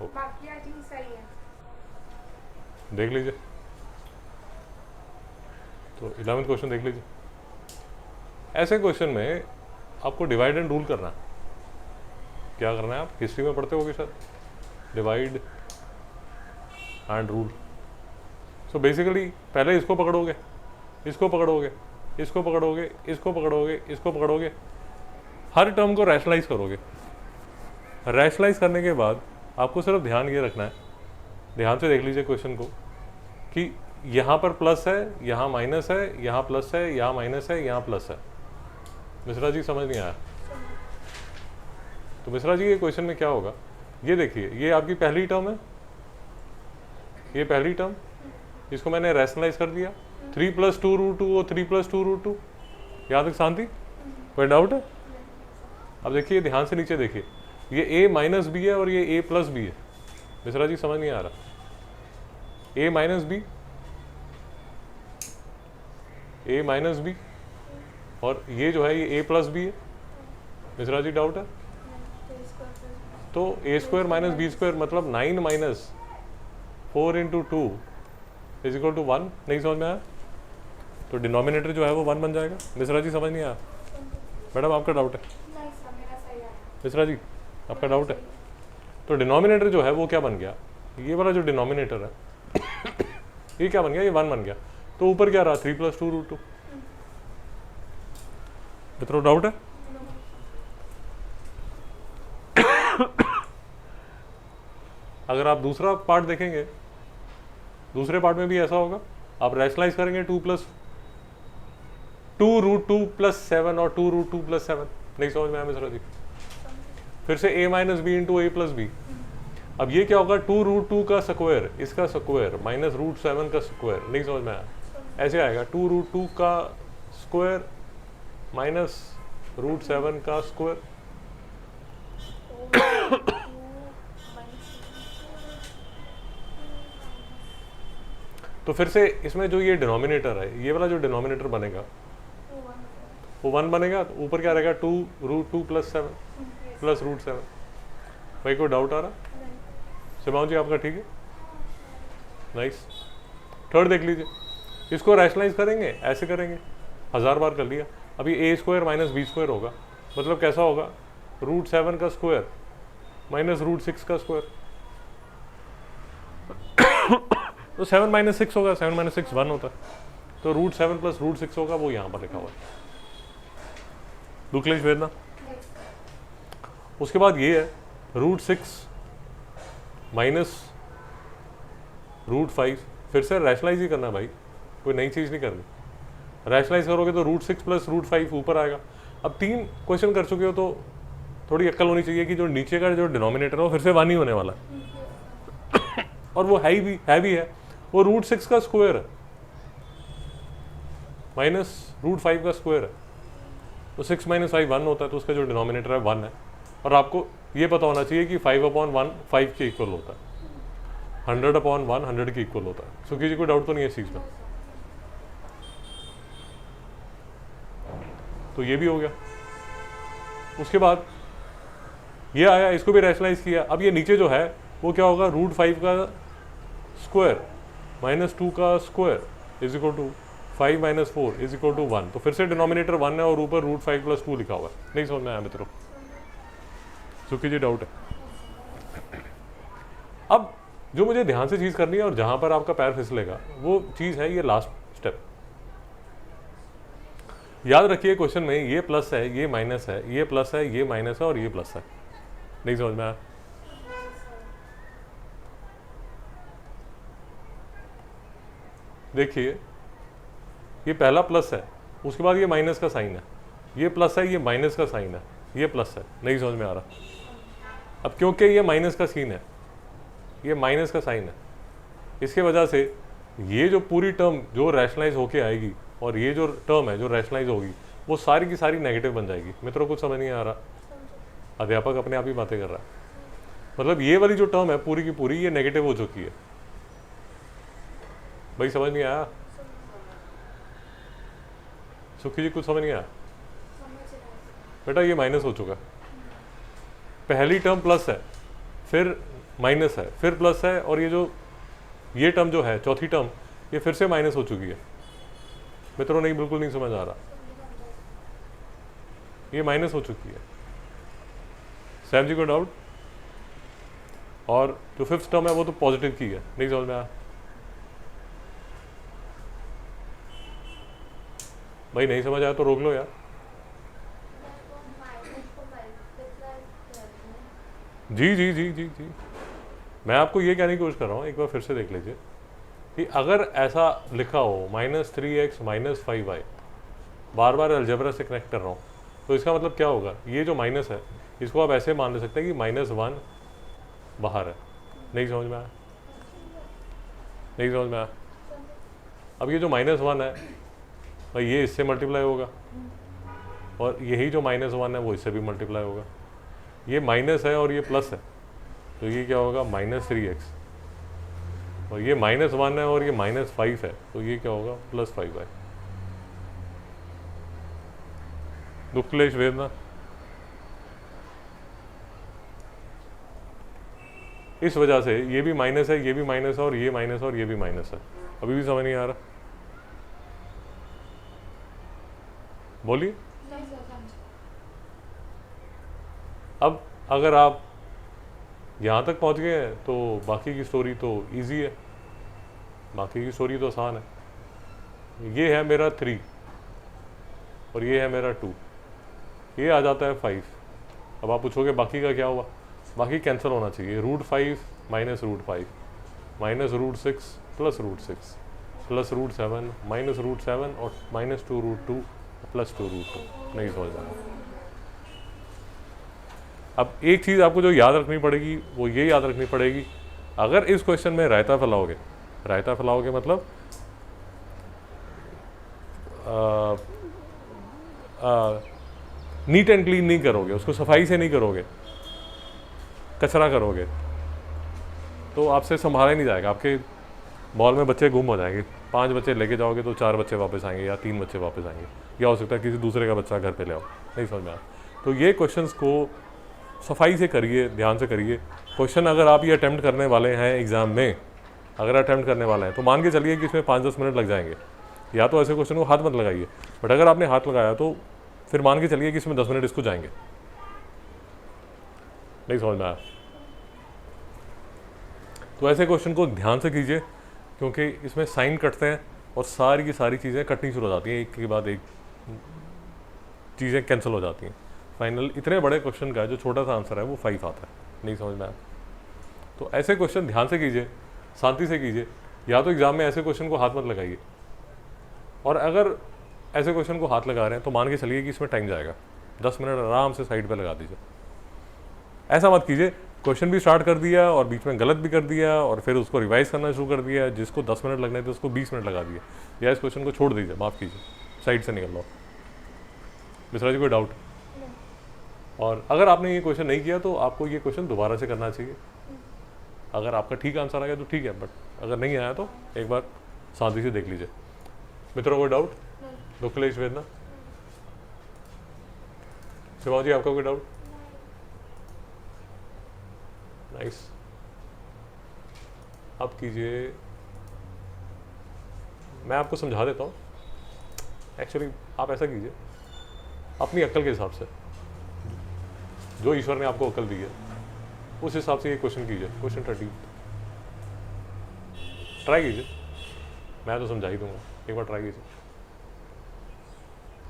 बाकी I think सही है। देख लीजिए, तो 11th क्वेश्चन देख लीजिए। ऐसे क्वेश्चन में आपको डिवाइड एंड रूल करना है। क्या करना है, आप हिस्ट्री में पढ़ते होगे sir, divide and rule. So basically पहले इसको पकड़ोगे, इसको पकड़ोगे, इसको पकड़ोगे, इसको पकड़ोगे, इसको पकड़ोगे, हर टर्म को रैशनलाइज करोगे। रैशनलाइज करने के बाद आपको सिर्फ ध्यान ये रखना है, ध्यान से देख लीजिए क्वेश्चन को, कि यहाँ पर प्लस है, यहाँ माइनस है, यहाँ प्लस है, यहाँ माइनस है, यहाँ प्लस है। मिश्रा जी समझ नहीं आया? तो मिश्रा जी ये क्वेश्चन में क्या होगा, ये देखिए, ये आपकी पहली टर्म है, ये पहली टर्म, इसको मैंने रैशनलाइज कर दिया, 3+2√2 और 3+2√2। यहाँ तक शांति? कोई डाउट है? अब देखिए ध्यान से नीचे देखिए, ये a माइनस बी है और ये a प्लस बी है। मिश्रा जी समझ नहीं आ रहा? a minus B, a minus B, और ये जो है ये a प्लस बी है। मिश्रा जी डाउट है? तो a² माइनस बी स्क्वायर मतलब 9 minus 4 into 2 is equal to 1। नहीं समझ में आया? तो डिनोमिनेटर जो है वो 1 बन जाएगा। मिश्रा जी समझ नहीं आया? मैडम आपका डाउट है? नहीं सर, मेरा सही आया। मिश्रा जी आपका डाउट है? तो डिनोमिनेटर जो है वो क्या बन गया, ये वाला जो डिनोमिनेटर है ये क्या बन गया, ये 1 बन गया। तो ऊपर क्या रहा, 3+2√2। मित्रों डाउट है? अगर आप दूसरा पार्ट देखेंगे, दूसरे पार्ट में भी ऐसा होगा, आप रैशनलाइज करेंगे 2+2√2+7 और 2√2+7। नहीं समझ में आया मिश्रा जी? फिर से a minus B into a plus B. अब ये क्या होगा, 2√2 का स्क्वायर, इसका स्क्वायर माइनस √7 का स्क्वायर। नहीं समझ में आया? ऐसे आएगा 2√2 का स्क्वायर माइनस √7 का स्क्वायर। तो फिर से इसमें जो ये डिनोमिनेटर है, ये वाला जो डिनोमिनेटर बनेगा वो 1 बनेगा। तो ऊपर क्या रहेगा, 2√2+7 प्लस √7। भाई कोई डाउट आ रहा? शिवांग जी आपका ठीक है? नाइस। थर्ड देख लीजिए, इसको रैशनलाइज करेंगे, ऐसे करेंगे, 1000 बार कर लिया। अभी a² माइनस b² होगा, मतलब कैसा होगा, √7 का स्क्वायर माइनस √6 का स्क्वायर। तो 7 माइनस 6 होगा, 7 माइनस 6 1 होता है, तो √7 प्लस √6 होगा, वो यहाँ पर लिखा हुआ है। दुक्लेश वेदना। उसके बाद ये है √6 माइनस √5। फिर से रैशनलाइज ही करना भाई, कोई नई चीज़ नहीं करनी। रैशनलाइज करोगे तो √6 प्लस √5 ऊपर आएगा। अब 3 क्वेश्चन कर चुके हो तो थोड़ी अक्ल होनी चाहिए कि जो नीचे का जो डिनोमिनेटर है वो फिर से 1 ही होने वाला है, और वो है भी है, वो √6 का स्क्वायर है माइनस √5 का स्क्वायर है। तो 6 माइनस 5 1 होता है, तो उसका जो डिनोमिनेटर है 1 है। और आपको ये पता होना चाहिए कि 5/1 5 के इक्वल होता है, 100/1 100 के इक्वल होता है। सो किसी को डाउट तो नहीं है इस चीज़ में? तो ये भी हो गया। उसके बाद ये आया, इसको भी रैशनलाइज किया। अब ये नीचे जो है वो क्या होगा, √5 का स्क्वायर माइनस 2 का square is equal to 5 minus 4 is equal to 1। तो फिर से डिनोमिनेटर 1 है और ऊपर √5 प्लस 2 लिखा हुआ है। नहीं समझ में आया मित्रों? सुखी जी डाउट है? अब जो मुझे ध्यान से चीज़ करनी है और जहां पर आपका पैर फिसलेगा वो चीज़ है ये लास्ट स्टेप। याद रखिए क्वेश्चन में ये प्लस है, ये माइनस है, ये प्लस है, ये माइनस है और ये प्लस है। नहीं समझ में आया? देखिए ये पहला प्लस है, उसके बाद ये माइनस का साइन है, ये प्लस है, ये माइनस का साइन है, ये प्लस है। नहीं समझ में आ रहा? अब क्योंकि ये माइनस का सीन है, ये माइनस का साइन है, इसके वजह से ये जो पूरी टर्म जो रैशनलाइज होके आएगी और ये जो टर्म है जो रैशनलाइज होगी वो सारी की सारी नेगेटिव बन जाएगी। मित्रों कुछ समझ नहीं आ रहा? अध्यापक अपने आप ही बातें कर रहा है। मतलब ये वाली जो टर्म है पूरी की पूरी ये नेगेटिव हो चुकी है। भाई समझ नहीं आया? सुखी जी कुछ समझ नहीं आया? बेटा ये माइनस हो चुका, पहली टर्म प्लस है, फिर माइनस है, फिर प्लस है, और ये टर्म जो है चौथी टर्म ये फिर से माइनस हो चुकी है। मित्रों नहीं, बिल्कुल नहीं समझ आ रहा, ये माइनस हो चुकी है। सैम जी को डाउट? और जो फिफ्थ टर्म है वो तो पॉजिटिव की है, नहीं समझ में आया? भाई नहीं समझ आया तो रोक लो यार। जी जी जी जी जी, मैं आपको ये कहने की कोशिश कर रहा हूँ, एक बार फिर से देख लीजिए कि अगर ऐसा लिखा हो -3x -5y, बार बार अलजेब्रा से कनेक्ट कर रहा हूँ, तो इसका मतलब क्या होगा? ये जो माइनस है इसको आप ऐसे मान ले सकते हैं कि -1 बाहर है। नहीं समझ में आया? नहीं समझ में आया? अब ये जो -1 है भाई ये इससे मल्टीप्लाई होगा, और यही जो -1 है वो इससे भी मल्टीप्लाई होगा। ये माइनस है और ये प्लस है, तो ये क्या होगा? -3x, और ये -1 है और ये -5 है, तो ये क्या होगा? +5y। दुख क्लेश वेदना, इस वजह से ये भी माइनस है, ये भी माइनस है, और ये माइनस है, और ये भी माइनस है। अभी भी समझ नहीं आ रहा? बोलिए। अब अगर आप यहाँ तक पहुँच गए हैं तो बाकी की स्टोरी तो इजी है, बाकी की स्टोरी तो आसान है। ये है मेरा 3 और ये है मेरा 2, ये आ जाता है 5। अब आप पूछोगे बाकी का क्या हुआ? बाकी कैंसिल होना चाहिए। √5 minus √5 minus √6 plus √6 plus √7 minus √7 और -2 √2 प्लस 2 √2। नहीं समझ रहा। अब एक चीज़ आपको जो याद रखनी पड़ेगी वो ये याद रखनी पड़ेगी, अगर इस क्वेश्चन में रायता फैलाओगे, रायता फैलाओगे मतलब नीट एंड क्लीन नहीं करोगे, उसको सफाई से नहीं करोगे, कचरा करोगे, तो आपसे संभाला ही नहीं जाएगा। आपके मॉल में बच्चे गुम हो जाएंगे, 5 बच्चे लेके जाओगे तो 4 बच्चे वापस आएंगे या 3 बच्चे वापस आएंगे, या हो सकता है किसी दूसरे का बच्चा घर पे ले आओ। नहीं समझ में आया? तो ये क्वेश्चंस को सफाई से करिए, ध्यान से करिए। क्वेश्चन अगर आप ये अटैम्प्ट करने वाले हैं एग्ज़ाम में, अगर अटैम्प्ट करने वाले हैं तो मान के चलिए कि इसमें 5-10 मिनट लग जाएंगे, या तो ऐसे क्वेश्चन को हाथ मत लगाइए, बट अगर आपने हाथ लगाया तो फिर मान के चलिए कि इसमें 10 मिनट इसको जाएंगे। नहीं समझ में आया? तो ऐसे क्वेश्चन को ध्यान से कीजिए, क्योंकि इसमें साइन कटते हैं और सारी की सारी चीज़ें कटनी शुरू हो जाती हैं, एक के बाद एक चीज़ें कैंसिल हो जाती हैं। फाइनल इतने बड़े क्वेश्चन का जो छोटा सा आंसर है वो 5 आता है। नहीं समझ में आया? तो ऐसे क्वेश्चन ध्यान से कीजिए, शांति से कीजिए, या तो एग्जाम में ऐसे क्वेश्चन को हाथ मत लगाइए, और अगर ऐसे क्वेश्चन को हाथ लगा रहे हैं तो मान के चलिए कि इसमें टाइम जाएगा, 10 मिनट आराम से साइड पे लगा दीजिए। ऐसा मत कीजिए क्वेश्चन भी स्टार्ट कर दिया और बीच में गलत भी कर दिया और फिर उसको रिवाइज करना शुरू कर दिया, जिसको 10 मिनट लगने थे उसको 20 मिनट लगा दिए, या इस क्वेश्चन को छोड़ दीजिए, माफ़ कीजिए, साइड से निकल लो। मिश्रा जी कोई डाउट? और अगर आपने ये क्वेश्चन नहीं किया तो आपको ये क्वेश्चन दोबारा से करना चाहिए। अगर आपका ठीक आंसर आ गया तो ठीक है, बट अगर नहीं आया तो एक बार शांति से देख लीजिए। मित्रों कोई डाउट? दुखलेश वेदना? शिवा जी आपका कोई डाउट? नाइस। अब कीजिए, मैं आपको समझा देता हूँ। एक्चुअली आप ऐसा कीजिए अपनी अक्ल के हिसाब से, जो ईश्वर ने आपको अक्ल दी है उस हिसाब से ये क्वेश्चन कीजिए। क्वेश्चन 30 ट्राई कीजिए, मैं तो समझा ही दूंगा, एक बार ट्राई कीजिए।